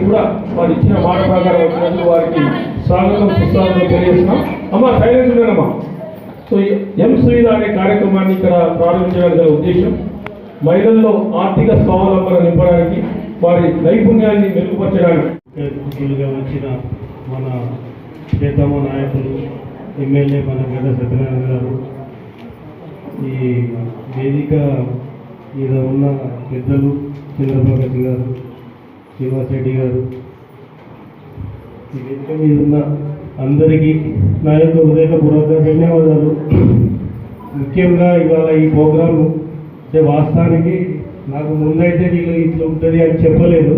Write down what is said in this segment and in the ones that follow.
కూడా వారు ఇచ్చిన మాట ప్రకారం వచ్చినందుకు వారికి స్వాగతం సుస్వాగతం తెలియజేస్తున్నాం. అమ్మ సైలెన్స్ ఉండనమ్మా. సో ఎం సువిధ అనే కార్యక్రమాన్ని ఇక్కడ ప్రారంభించడానికి గల ఉద్దేశం మహిళల్లో ఆర్థిక స్వావలంబన నింపడానికి, వారి నైపుణ్యాన్ని మెరుగుపరచడానికి వచ్చిన మన ప్రియతమ నాయకులు ఎమ్మెల్యే మన గడ్డ సత్యనారాయణ గారు, ఈ వేదిక మీద ఉన్న పెద్దలు చంద్రబాబు గారు, శ్రీనివాస్ రెడ్డి గారు, ఈ వేదిక మీద ఉన్న అందరికీ నా యొక్క హృదయపూర్వక ధన్యవాదాలు. ముఖ్యంగా ఇవాళ ఈ ప్రోగ్రాము వాస్తవానికి నాకు ముందైతే వీళ్ళు ఇట్లా ఉంటుంది అని చెప్పలేదు,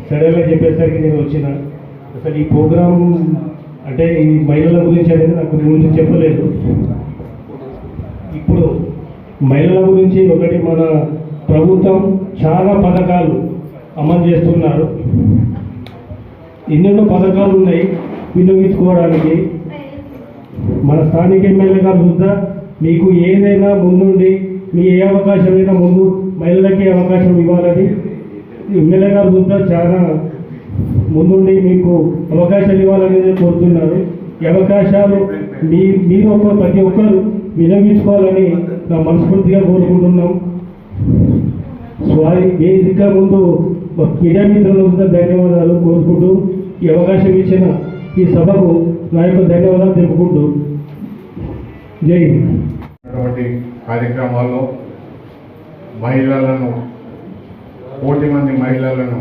సడన్గా చెప్పేసరికి నేను వచ్చిన. అసలు ఈ ప్రోగ్రాం అంటే ఈ మహిళల గురించి అనేది నాకు ముందు చెప్పలేదు. ఇప్పుడు మహిళల గురించి ఒకటి, మన ప్రభుత్వం చాలా పథకాలు అమలు చేస్తున్నారు. ఎన్నెన్నో పథకాలు ఉన్నాయి వినియోగించుకోవడానికి. మన స్థానిక ఎమ్మెల్యే గారు చూద్దా, మీకు ఏదైనా ముందుండి మీ ఏ అవకాశమైనా ముందు మహిళలకి అవకాశం ఇవ్వాలని ఎమ్మెల్యే గారు చూద్దా చాలా ముందుండి మీకు అవకాశాలు ఇవ్వాలనేది కోరుతున్నారు. ఈ అవకాశాలు మీరు ప్రతి ఒక్కరు వినియోగించుకోవాలని నా మనస్ఫూర్తిగా కోరుకుంటున్నాం. వారి వేదిక ముందు మీడియా మిత్రులకు ధన్యవాదాలు కోరుకుంటూ, ఈ అవకాశం ఇచ్చిన ఈ సభకు నా యొక్క ధన్యవాదాలు తెలుపుకుంటూ జై హింద్. కార్యక్రమాల్లో మహిళలను 1,000 మంది మహిళలను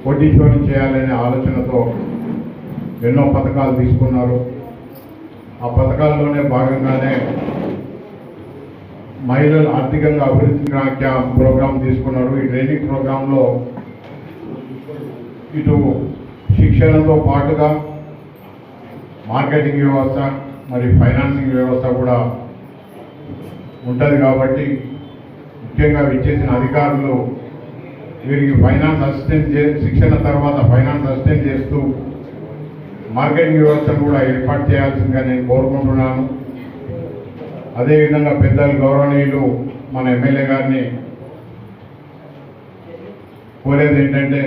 కోటీశ్వరం చేయాలనే ఆలోచనతో ఎన్నో పథకాలు తీసుకున్నారు. ఆ పథకాల్లోనే భాగంగానే మహిళలు ఆర్థికంగా అభివృద్ధి ప్రోగ్రాం తీసుకున్నారు. ఈ ట్రైనింగ్ ప్రోగ్రాంలో ఇటు శిక్షణతో పాటుగా మార్కెటింగ్ వ్యవస్థ మరి ఫైనాన్సింగ్ వ్యవస్థ కూడా ఉంటుంది. కాబట్టి ముఖ్యంగా విచ్చేసిన అధికారులు వీరికి ఫైనాన్స్ అసిస్టెంట్ శిక్షణ తర్వాత ఫైనాన్స్ అసిస్టెంట్ చేస్తూ మార్కెటింగ్ వ్యవస్థను కూడా ఏర్పాటు చేయాల్సిందిగా నేను కోరుకుంటున్నాను. అదేవిధంగా పెద్దలు గౌరవనీయులు మన ఎమ్మెల్యే గారిని కోరేది ఏంటంటే,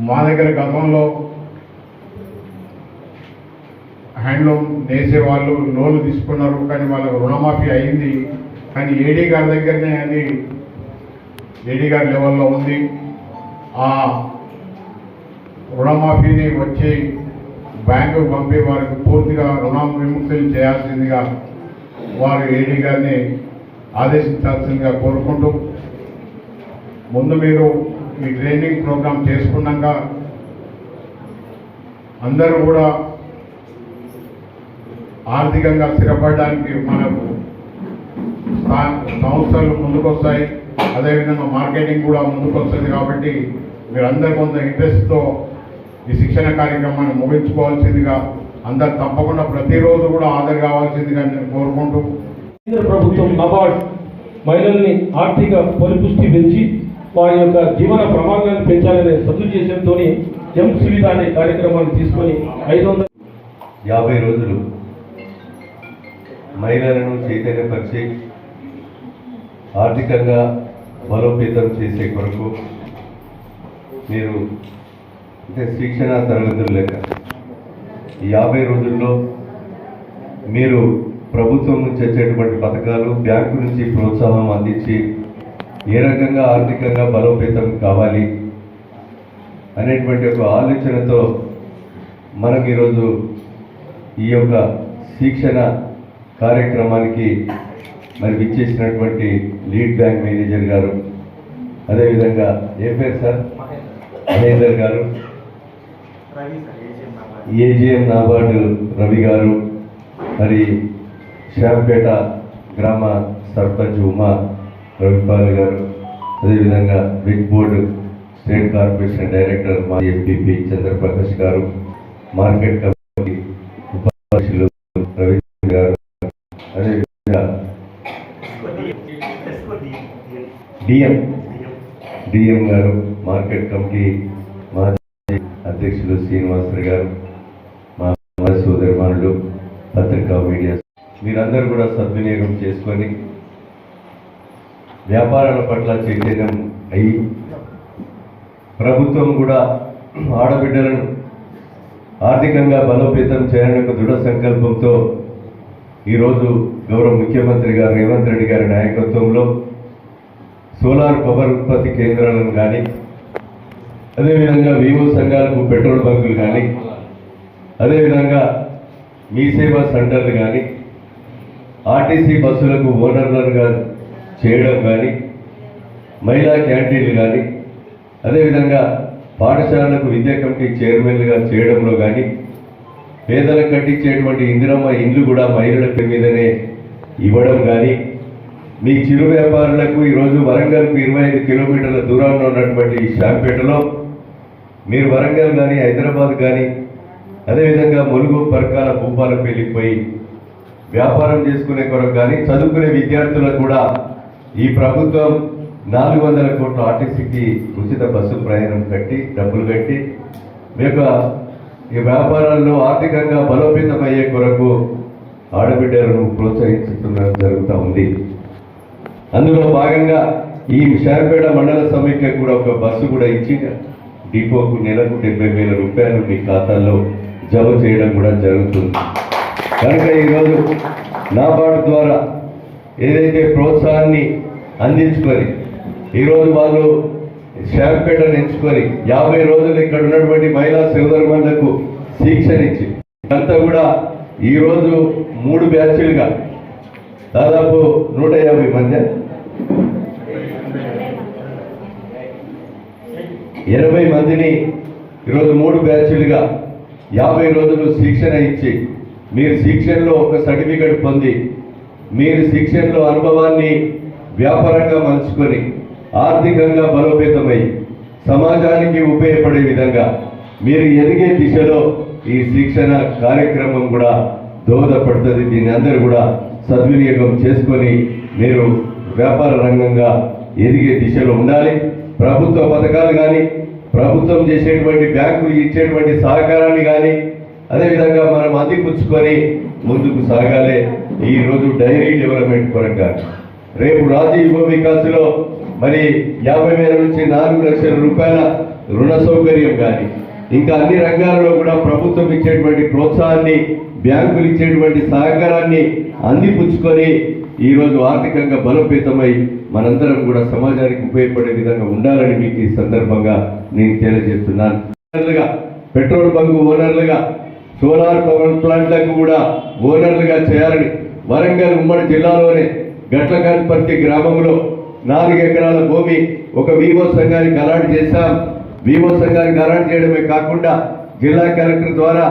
మా దగ్గర గతంలో హ్యాండ్లూమ్ నేసేవాళ్ళు లోన్లు తీసుకున్నారు, కానీ వాళ్ళకు రుణమాఫీ అయింది. కానీ ఏడీ గారి దగ్గరనే అది ఏడీ గారి లెవెల్లో ఉంది. ఆ రుణమాఫీని వచ్చి బ్యాంకుకు పంపి వారికి పూర్తిగా రుణ విముక్తులు చేయాల్సిందిగా వారు ఏడీ గారిని ఆదేశించాల్సిందిగా కోరుకుంటూ, ముందు మీరు ఈ ట్రైనింగ్ ప్రోగ్రాం చేసుకున్నాక అందరూ కూడా ఆర్థికంగా స్థిరపడడానికి మనకు సంస్థలు ముందుకొస్తాయి, అదేవిధంగా మార్కెటింగ్ కూడా ముందుకొస్తుంది. కాబట్టి మీరందరూ కొంత ఇంట్రెస్ట్తో ఈ శిక్షణ కార్యక్రమాన్ని ముగించుకోవాల్సిందిగా, అందరు తప్పకుండా ప్రతిరోజు కూడా హాజరు కావాల్సిందిగా నేను కోరుకుంటూ, కేంద్ర ప్రభుత్వం నబార్డ్ మహిళల్ని ఆర్థిక పరిపుష్టి పెంచి వారి యొక్క జీవన ప్రమాణాలను పెంచాలనే సదుద్దేశంతో ఎం సువిధ అనే కార్యక్రమాన్ని తీసుకొని 550 రోజులు మహిళలను చైతన్యపరిచి ఆర్థికంగా బలోపేతం చేసే కొరకు మీరు అంటే శిక్షణ తరగతులు లేక 50 రోజుల్లో మీరు ప్రభుత్వం నుంచి వచ్చేటువంటి పథకాలు, బ్యాంకు నుంచి ప్రోత్సాహం అందించి ఏ రకంగా ఆర్థికంగా బలోపేతం కావాలి అనేటువంటి ఒక ఆలోచనతో మనం ఈరోజు ఈ యొక్క శిక్షణ కార్యక్రమానికి మరి విచ్చేసినటువంటి లీడ్ బ్యాంక్ మేనేజర్ గారు, అదేవిధంగా ఏ పేరు సార్ మహేందర్ గారు, ఏజీఎం నాబార్డు రవి గారు, మరి శ్యాంపేట గ్రామ సర్పంచ్ ఉమా రవిపాల్ గారు, అదేవిధంగా big board state corporation director మా MPP Chandraprakash garu, market committee ఉపాధ్యక్షులు రవి గారు, అదేవిధంగా డిఎం గారు, మార్కెట్ కమిటీ మాజీ అధ్యక్షులు శ్రీనివాసరావు గారు, మా సోదరిమానులు, పత్రికా మీడియా, మీరందరూ కూడా సద్వినియోగం చేసుకొని వ్యాపారాల పట్ల చైతన్యం అయ్యి ప్రభుత్వం కూడా ఆడబిడ్డలను ఆర్థికంగా బలోపేతం చేయాలని ఒక దృఢ సంకల్పంతో ఈరోజు గౌరవ ముఖ్యమంత్రి గారు రేవంత్ రెడ్డి గారి నాయకత్వంలో సోలార్ పవర్ ఉత్పత్తి కేంద్రాలను కానీ అదేవిధంగా వివో సంఘాలకు పెట్రోల్ బంకులు కానీ అదేవిధంగా మీ సేవా సెంటర్లు కానీ ఆర్టీసీ బస్సులకు ఓనర్లుగా చేయడం కానీ మహిళా క్యాంటీన్లు కానీ అదేవిధంగా పాఠశాలలకు విద్యా కమిటీ చైర్మన్లుగా చేయడంలో కానీ పేదలకు కట్టించేటువంటి ఇందిరమ్మ ఇండ్లు కూడా మహిళల పేరు మీదనే ఇవ్వడం కానీ మీ చిరు వ్యాపారులకు ఈరోజు వరంగల్కు 25 కిలోమీటర్ల దూరంలో ఉన్నటువంటి శాంపేటలో మీరు వరంగల్ కానీ హైదరాబాద్ కానీ అదేవిధంగా ములుగు పరకాల భూపాలపల్లికి పోయి వ్యాపారం చేసుకునే కొరకు కానీ చదువుకునే విద్యార్థులకు కూడా ఈ ప్రభుత్వం 400 కోట్ల ఆర్టీసీకి ఉచిత బస్సు ప్రయాణం కట్టి డబ్బులు కట్టి మీ యొక్క ఈ వ్యాపారాల్లో ఆర్థికంగా బలోపేతమయ్యే కొరకు ఆడబిడ్డలను ప్రోత్సహించడం జరుగుతూ ఉంది. అందులో భాగంగా ఈ శాంపేట మండల సమైక్య కూడా ఒక బస్సు కూడా ఇచ్చి డిపోకు నెలకు 70,000 రూపాయలు మీ ఖాతాల్లో జమ చేయడం కూడా జరుగుతుంది. కనుక ఈరోజు నాబార్డు ద్వారా ఏదైతే ప్రోత్సాహాన్ని అందించుకొని ఈరోజు వాళ్ళు శాంపేటను ఎంచుకొని 50 రోజులు ఇక్కడ ఉన్నటువంటి మహిళా సోదరులకు శిక్షణ ఇచ్చి అంతా కూడా ఈరోజు 3 బ్యాచ్లుగా దాదాపు 150 మంది 80 మందిని ఈరోజు 3 బ్యాచ్లుగా 50 రోజులు శిక్షణ ఇచ్చి మీరు శిక్షణలో ఒక సర్టిఫికెట్ పొంది మీరు శిక్షణలో అనుభవాన్ని వ్యాపారంగా మలుచుకొని ఆర్థికంగా బలోపేతమై సమాజానికి ఉపయోగపడే విధంగా మీరు ఎదిగే దిశలో ఈ శిక్షణ కార్యక్రమం కూడా దోహదపడుతుంది. దీన్ని అందరూ కూడా సద్వినియోగం చేసుకొని మీరు వ్యాపార రంగంగా ఎదిగే దిశలో ఉండాలి. ప్రభుత్వ పథకాలు కానీ ప్రభుత్వం చేసేటువంటి బ్యాంకులు ఇచ్చేటువంటి సహకారాన్ని కానీ అదేవిధంగా మనం అందిపుచ్చుకొని ముందుకు సాగాలి. ఈరోజు డైరీ డెవలప్మెంట్ కొరకు రేపు రాజీవ్ యువ వికాస్లో మరి 50,000 నుంచి 4 లక్షల రూపాయల రుణ సౌకర్యం కానీ ఇంకా అన్ని రంగాల్లో కూడా ప్రభుత్వం ఇచ్చేటువంటి ప్రోత్సాహాన్ని బ్యాంకులు ఇచ్చేటువంటి సహకారాన్ని అందిపుచ్చుకొని ఈరోజు ఆర్థికంగా బలోపేతమై మనందరం కూడా సమాజానికి ఉపయోగపడే విధంగా ఉండాలని మీకు ఈ సందర్భంగా నేను తెలియజేస్తున్నాను. పెట్రోల్ బంకు ఓనర్లుగా సోలార్ పవర్ ప్లాంట్లకు కూడా ఓనర్లుగా చేయాలని వరంగల్ ఉమ్మడి జిల్లాలోనే గట్లకల్పర్తి గ్రామంలో 4 ఎకరాల భూమి ఒక వివో సంఘానికి అలాట్ చేశాం. వివో సంఘానికి అలాట్ చేయడమే కాకుండా జిల్లా కలెక్టర్ ద్వారా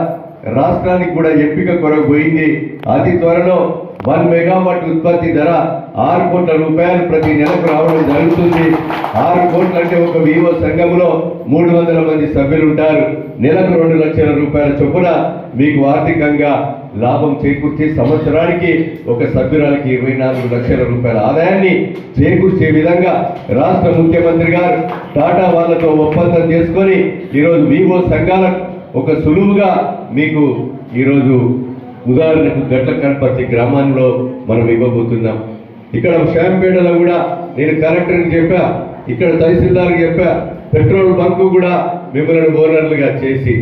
రాష్ట్రానికి కూడా ఎంపిక కొరకు పోయింది. అతి త్వరలో 1 మెగావాట్ ఉత్పత్తి ధర 6 కోట్ల రూపాయలు ప్రతి నెలకు రావడం జరుగుతుంది. 6 కోట్లు అంటే ఒక వివో సంఘంలో 300 మంది సభ్యులు ఉంటారు. నెలకు 2 లక్షల రూపాయల చొప్పున మీకు ఆర్థికంగా లాభం చేకూర్చి సంవత్సరానికి ఒక సభ్యురాలకి 24 లక్షల రూపాయల ఆదాయాన్ని చేకూర్చే విధంగా రాష్ట్ర ముఖ్యమంత్రి గారు టాటా వాళ్ళతో ఒప్పందం చేసుకొని ఈరోజు వివో సంఘాలకు ఒక సులువుగా మీకు ఈరోజు ఉదాహరణకు గట్లకల్పర్తి గ్రామంలో మనం ఇవ్వబోతున్నాం. ఇక్కడ శాంపేటలో కూడా నేను కలెక్టర్కి చెప్పా, ఇక్కడ తహసీల్దార్కి చెప్పా, పెట్రోల్ బంకు కూడా మిమ్మల్ని ఓనర్లుగా చేసి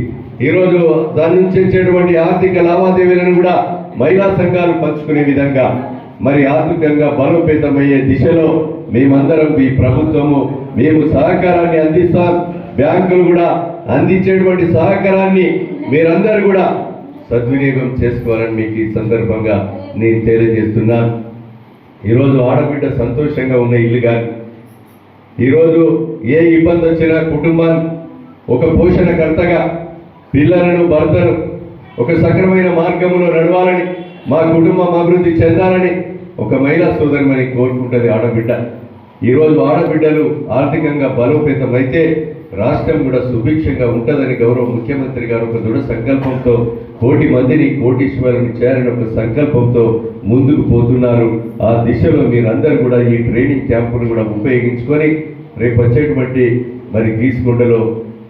ఈరోజు దాని నుంచి వచ్చేటువంటి ఆర్థిక లావాదేవీలను కూడా మహిళా సంఘాలు పంచుకునే విధంగా మరి ఆర్థికంగా బలోపేతమయ్యే దిశలో మేమందరం ఈ ప్రభుత్వము మేము సహకారాన్ని అందిస్తాం. బ్యాంకులు కూడా అందించేటువంటి సహకారాన్ని మీరందరూ కూడా సద్వినియోగం చేసుకోవాలని మీకు ఈ సందర్భంగా నేను తెలియజేస్తున్నాను. ఈరోజు ఆడబిడ్డ సంతోషంగా ఉన్న ఇల్లు కానీ ఈరోజు ఏ ఇబ్బంది వచ్చినా కుటుంబాన్ని ఒక పోషణకర్తగా పిల్లలను భర్తను ఒక సక్రమైన మార్గంలో నడవాలని మా కుటుంబం అభివృద్ధి చెందాలని ఒక మహిళా సోదరిమని కోరుకుంటుంది ఆడబిడ్డ. ఈరోజు ఆడబిడ్డలు ఆర్థికంగా బలోపేతమైతే రాష్ట్రం కూడా సుభిక్షంగా ఉంటుందని గౌరవ ముఖ్యమంత్రి గారు ఒక దృఢ సంకల్పంతో 1,00,00,000 మందిని కోటీశ్వరుని చేయాలని ఒక సంకల్పంతో ముందుకు పోతున్నారు. ఆ దిశలో మీరందరూ కూడా ఈ ట్రైనింగ్ క్యాంపును కూడా ఉపయోగించుకొని రేపు వచ్చేటువంటి మరి గీసుకొండలో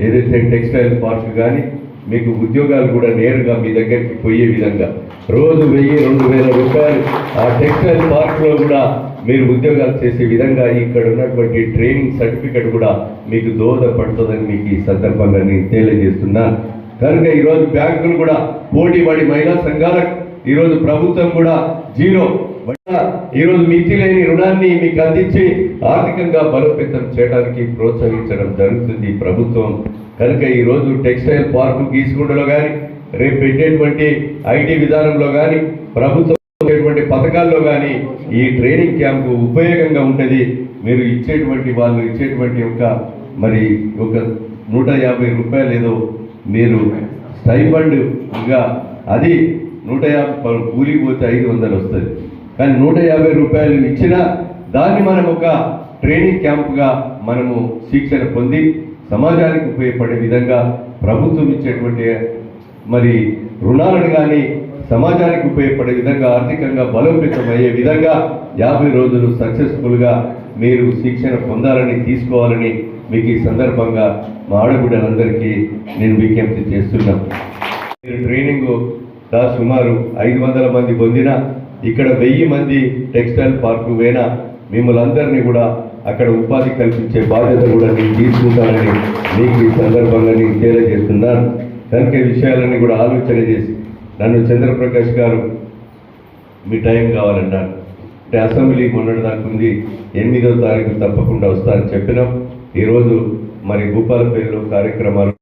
ఏదైతే టెక్స్టైల్ పార్క్ కానీ మీకు ఉద్యోగాలు కూడా నేరుగా మీ దగ్గరికి పోయే విధంగా రోజు 1,000-2,000 రూపాయలు ఆ టెక్స్టైల్ పార్క్లో కూడా మీరు ఉద్యోగాలు చేసే విధంగా ఇక్కడ ఉన్నటువంటి ట్రైనింగ్ సర్టిఫికెట్ కూడా మీకు దోహదపడుతుందని మీకు ఈ సందర్భంగా నేను తెలియజేస్తున్నాను. కనుక ఈరోజు బ్యాంకులు కూడా పోటీ పడి మహిళా సంఘాలకు ఈరోజు ప్రభుత్వం కూడా జీరో ఈరోజు మితి లేని రుణాన్ని మీకు అందించి ఆర్థికంగా బలోపేతం చేయడానికి ప్రోత్సహించడం జరుగుతుంది ప్రభుత్వం. కనుక ఈరోజు టెక్స్టైల్ పార్కు గీసుకుంటలో కానీ రేపు పెట్టేటువంటి ఐటీ విధానంలో కానీ ప్రభుత్వం పథకాల్లో కానీ ఈ ట్రైనింగ్ క్యాంపు ఉపయోగంగా ఉంటుంది. మీరు వాళ్ళు ఇచ్చేటువంటి మరి ఒక 150 రూపాయలు ఏదో మీరు స్టైఫండ్గా అది 150 కూలికి పోతే 500 వస్తుంది. కానీ 150 రూపాయలు ఇచ్చినా దాన్ని మనం ఒక ట్రైనింగ్ క్యాంపుగా మనము శిక్షణ పొంది సమాజానికి ఉపయోగపడే విధంగా ప్రభుత్వం ఇచ్చేటువంటి మరి రుణాలను కానీ సమాజానికి ఉపయోగపడే విధంగా ఆర్థికంగా బలోపేతం అయ్యే విధంగా 50 రోజులు సక్సెస్ఫుల్గా మీరు శిక్షణ పొందాలని తీసుకోవాలని మీకు ఈ సందర్భంగా మా ఆడబిడ్డలందరికీ నేను విజ్ఞప్తి చేస్తున్నాను. మీరు ట్రైనింగ్ సుమారు 500 మంది పొందిన ఇక్కడ 1000 మంది టెక్స్టైల్ పార్కు పోయినా మిమ్మల్ని అందరినీ కూడా అక్కడ ఉపాధి కల్పించే బాధ్యత కూడా నేను తీసుకుంటానని మీకు ఈ సందర్భంగా నేను తెలియజేస్తున్నాను. కనుక ఈ విషయాలన్నీ కూడా ఆలోచన చేసి నన్ను చంద్రప్రకాష్ గారు మీ టైం కావాలన్నారు. అంటే అసెంబ్లీ మొన్నటి దాకా ఉంది, 8వ తారీఖు తప్పకుండా వస్తానని చెప్పినాం. ఈరోజు మరి భూపాలపల్లిలో కార్యక్రమాలు